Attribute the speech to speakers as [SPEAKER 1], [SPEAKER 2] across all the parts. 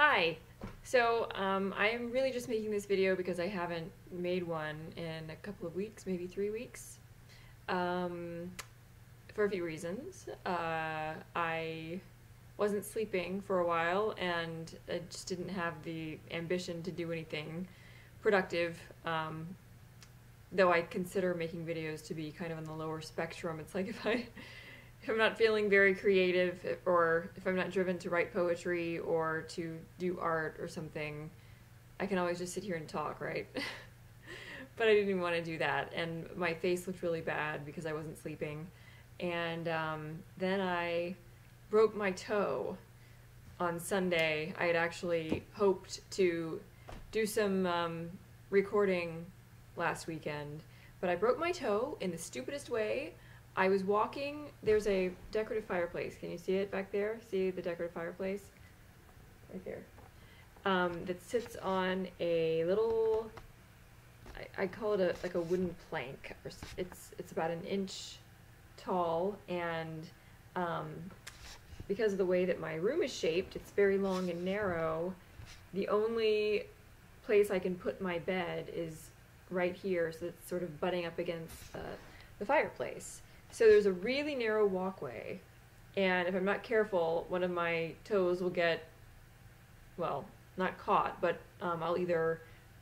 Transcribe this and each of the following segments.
[SPEAKER 1] Hi! So, I am really just making this video because I haven't made one in a couple of weeks, maybe 3 weeks, for a few reasons. I wasn't sleeping for a while and I just didn't have the ambition to do anything productive, though I consider making videos to be kind of on the lower spectrum. It's like if I'm not feeling very creative, or if I'm not driven to write poetry or to do art or something, I can always just sit here and talk, right? But I didn't even want to do that, and my face looked really bad because I wasn't sleeping. And then I broke my toe on Sunday. I had actually hoped to do some recording last weekend, but I broke my toe in the stupidest way. I was walking, there's a decorative fireplace. Can you see it back there? See the decorative fireplace? Right there. That sits on a little, I call it like a wooden plank. It's about an inch tall, and because of the way that my room is shaped, it's very long and narrow. The only place I can put my bed is right here, so it's sort of butting up against the fireplace. So there's a really narrow walkway, and if I'm not careful, one of my toes will get, well, not caught, but I'll either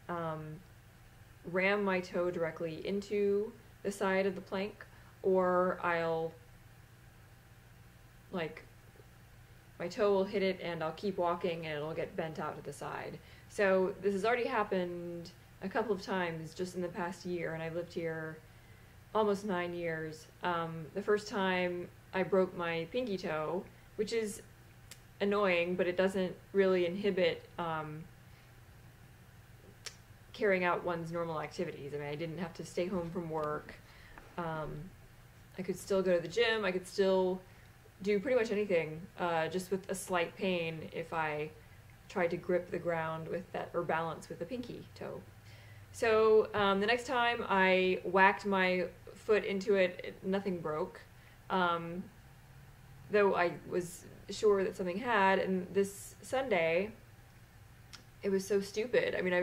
[SPEAKER 1] ram my toe directly into the side of the plank, or I'll, like, my toe will hit it and I'll keep walking and it'll get bent out to the side. So this has already happened a couple of times just in the past year, and I've lived here almost 9 years. The first time I broke my pinky toe, which is annoying, but it doesn't really inhibit carrying out one's normal activities. I mean, I didn't have to stay home from work. I could still go to the gym. I could still do pretty much anything, just with a slight pain if I tried to grip the ground with that, or balance with the pinky toe. So the next time I whacked my foot into it, nothing broke, though I was sure that something had. And this Sunday, it was so stupid. I mean,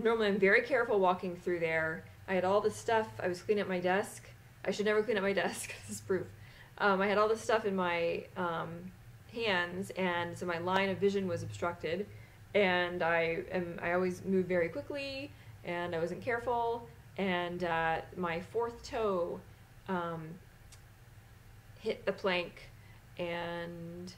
[SPEAKER 1] normally I'm very careful walking through there. I had all this stuff. I was cleaning up my desk. I should never clean up my desk. This is proof. I had all this stuff in my hands, and so my line of vision was obstructed. And I always move very quickly, and I wasn't careful, and my fourth toe hit the plank, and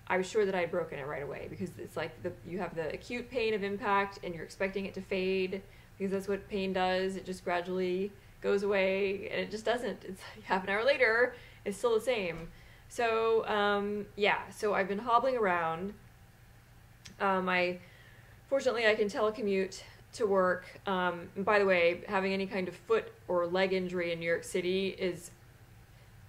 [SPEAKER 1] I was sure that I had broken it right away, because it's like you have the acute pain of impact and you're expecting it to fade, because that's what pain does. It just gradually goes away, and it just doesn't. It's like half an hour later, it's still the same. So yeah, so I've been hobbling around. Fortunately, I can telecommute to work. And by the way, having any kind of foot or leg injury in New York City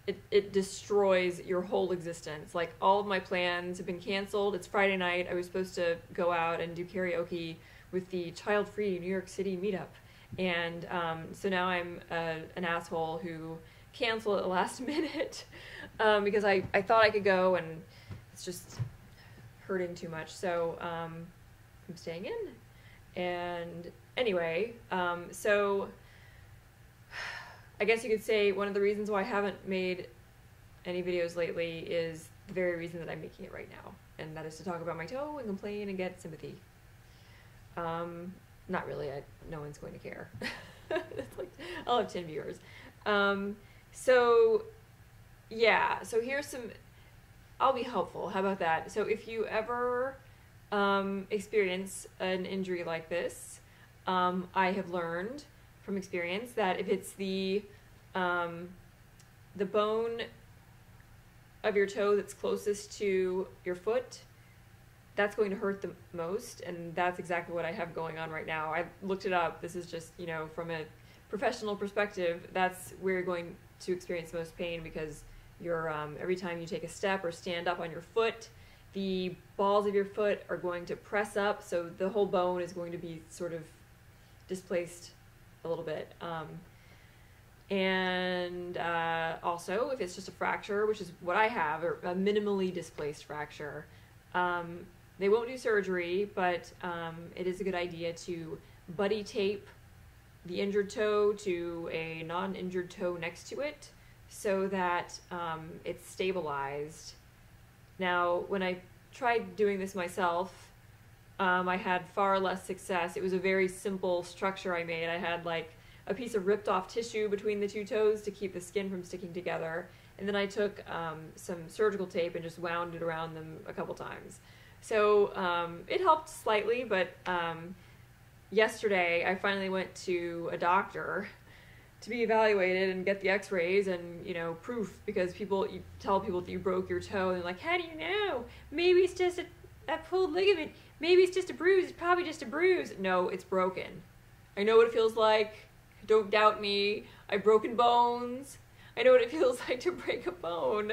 [SPEAKER 1] it destroys your whole existence. Like, all of my plans have been canceled. It's Friday night. I was supposed to go out and do karaoke with the Child-Free New York City meetup. And so now I'm an asshole who canceled at the last minute because I thought I could go, and it's just hurting too much. So I'm staying in. And anyway, so I guess you could say one of the reasons why I haven't made any videos lately is the very reason that I'm making it right now, and that is to talk about my toe and complain and get sympathy. Not really. No one's going to care. It's like, I'll have 10 viewers. So yeah, so here's some, I'll be helpful. How about that? So if you ever experience an injury like this, I have learned from experience that if it's the bone of your toe that's closest to your foot, that's going to hurt the most, and that's exactly what I have going on right now. I looked it up. This is just, from a professional perspective, that's where you're going to experience the most pain, because you're every time you take a step or stand up on your foot, the balls of your foot are going to press up, so the whole bone is going to be sort of displaced a little bit. And also, if it's just a fracture, which is what I have, or a minimally displaced fracture, They won't do surgery, but it is a good idea to buddy tape the injured toe to a non-injured toe next to it so that it's stabilized. Now, when I tried doing this myself, I had far less success. It was a very simple structure I made. I had like a piece of ripped off tissue between the two toes to keep the skin from sticking together. And then I took some surgical tape and just wound it around them a couple times. So it helped slightly, but yesterday I finally went to a doctor to be evaluated and get the x-rays and, you know, proof, because you tell people that you broke your toe and they're like, how do you know? Maybe it's just a pulled ligament. Maybe it's just a bruise. It's probably just a bruise. No, it's broken. I know what it feels like. Don't doubt me. I've broken bones. I know what it feels like to break a bone.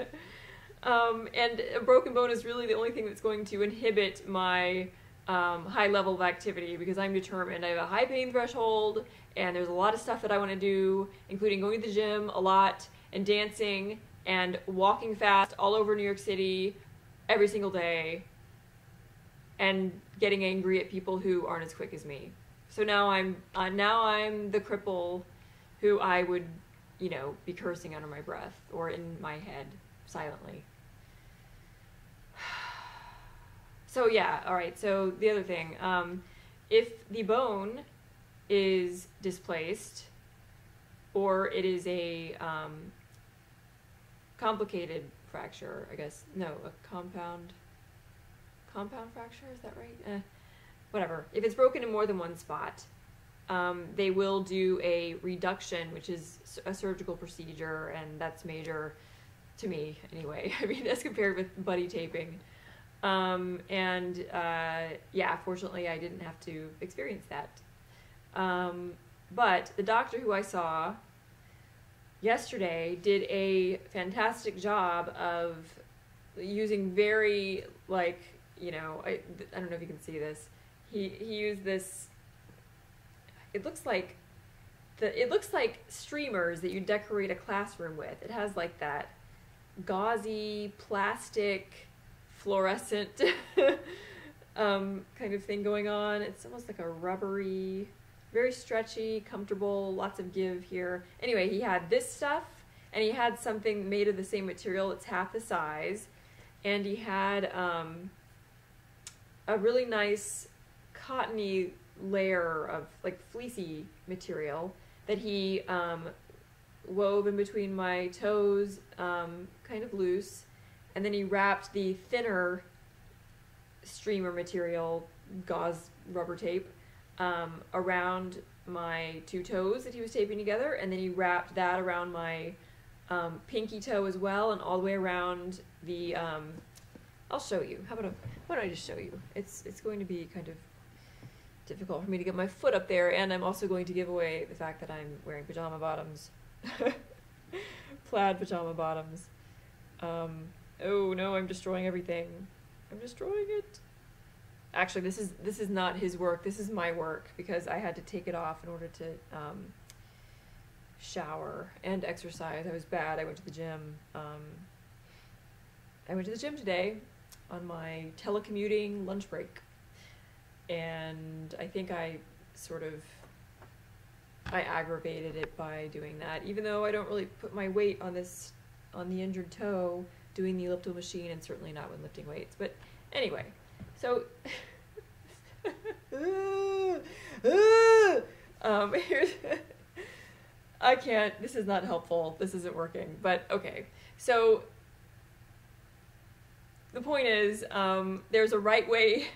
[SPEAKER 1] And a broken bone is really the only thing that's going to inhibit my high level of activity, because I'm determined. I have a high pain threshold, and there's a lot of stuff that I want to do, including going to the gym a lot, and dancing, and walking fast all over New York City every single day, and getting angry at people who aren't as quick as me. So now I'm the cripple who I would, you know, be cursing under my breath or in my head silently. So yeah, all right. So the other thing, if the bone is displaced, or it is a complicated fracture, I guess. No, a compound fracture, is that right? Whatever. If it's broken in more than one spot, they will do a reduction, which is a surgical procedure, and that's major to me anyway. I mean, as compared with buddy taping. Yeah, fortunately I didn't have to experience that. But the doctor who I saw yesterday did a fantastic job of using very, like, you know, I don't know if you can see this. He used this, it looks like streamers that you decorate a classroom with. It has like that gauzy plastic fluorescent kind of thing going on. It's almost like a rubbery, very stretchy, comfortable, lots of give here. Anyway, he had this stuff, and he had something made of the same material. It's half the size, and he had a really nice cottony layer of like fleecy material that he wove in between my toes, kind of loose, and then he wrapped the thinner streamer material, gauze rubber tape, around my two toes that he was taping together, and then he wrapped that around my pinky toe as well, and all the way around the I'll show you. Why don't I just show you? It's going to be kind of difficult for me to get my foot up there, and I'm also going to give away the fact that I'm wearing pajama bottoms. Plaid pajama bottoms. Oh no, I'm destroying everything. I'm destroying it. Actually, this is not his work. This is my work, because I had to take it off in order to shower and exercise. I was bad. I went to the gym. I went to the gym today on my telecommuting lunch break, and I think I aggravated it by doing that, even though I don't really put my weight on the injured toe doing the elliptical machine, and certainly not when lifting weights. But anyway, so here's I can't, this is not helpful, this isn't working, but okay. So the point is, there's a right way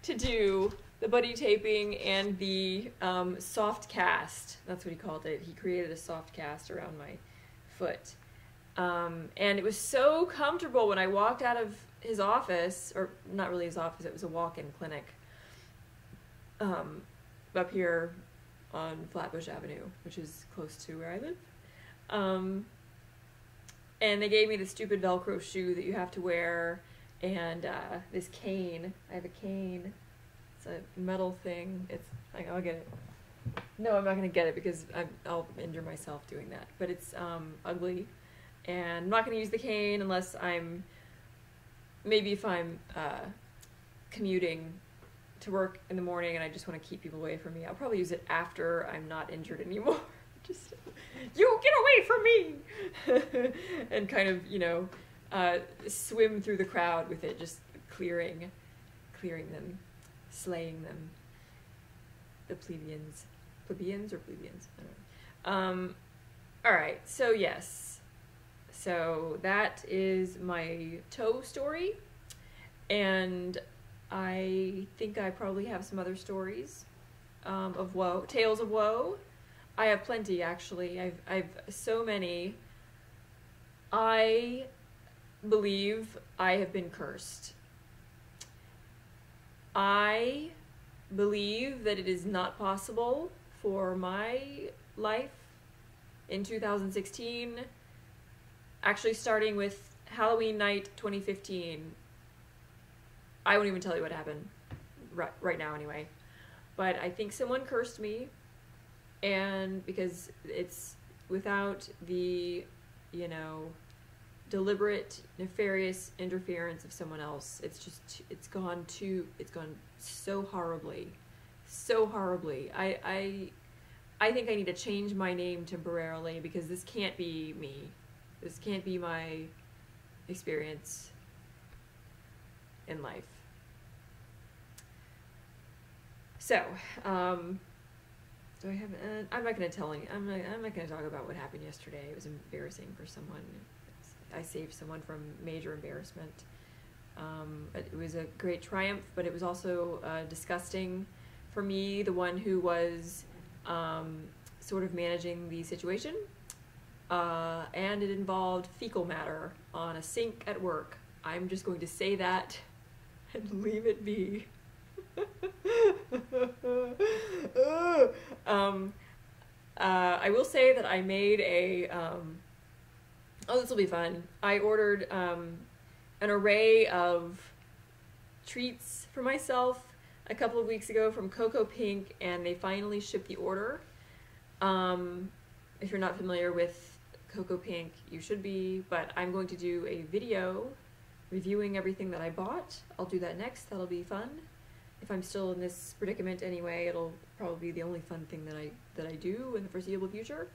[SPEAKER 1] to do the buddy taping and the soft cast. That's what he called it. He created a soft cast around my foot. And it was so comfortable when I walked out of his office, or not really his office, it was a walk-in clinic, up here on Flatbush Avenue, which is close to where I live. And they gave me the stupid Velcro shoe that you have to wear, and this cane. I have a cane. It's a metal thing. I'll get it. No, I'm not going to get it because I'll injure myself doing that. But it's ugly. And I'm not going to use the cane unless I'm maybe if I'm commuting to work in the morning and I just want to keep people away from me, I'll probably use it after I'm not injured anymore. Just, you get away from me! And kind of, swim through the crowd with it, just clearing them, slaying them. The plebeians. Plebeians or plebeians? I don't know. Alright, so yes. So that is my toe story. And I think I probably have some other stories of woe, tales of woe. I have plenty, actually. I've so many. I believe I have been cursed. I believe that it is not possible for my life in 2016, actually starting with Halloween night 2015. I won't even tell you what happened right now anyway. But I think someone cursed me, and because it's without the, deliberate, nefarious interference of someone else, it's gone so horribly. So horribly. I think I need to change my name temporarily because this can't be me. This can't be my experience in life. So, do I have? I'm not going to tell any. I'm not going to talk about what happened yesterday. It was embarrassing for someone. I saved someone from major embarrassment. It was a great triumph, but it was also disgusting for me, the one who was sort of managing the situation. And it involved fecal matter on a sink at work. I'm just going to say that and leave it be. I will say that I made a this will be fun. I ordered an array of treats for myself a couple of weeks ago from Coco Pink, and they finally shipped the order. If you're not familiar with Coco Pink, you should be, but I'm going to do a video reviewing everything that I bought. I'll do that next. That'll be fun. If I'm still in this predicament anyway, it'll probably be the only fun thing that I do in the foreseeable future.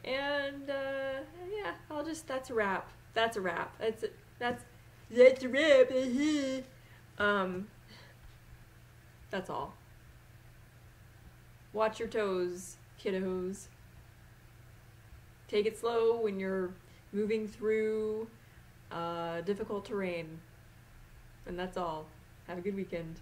[SPEAKER 1] And yeah, that's a wrap. That's a wrap. That's a wrap. That's all. Watch your toes, kiddos. Take it slow when you're moving through difficult terrain. And that's all. Have a good weekend.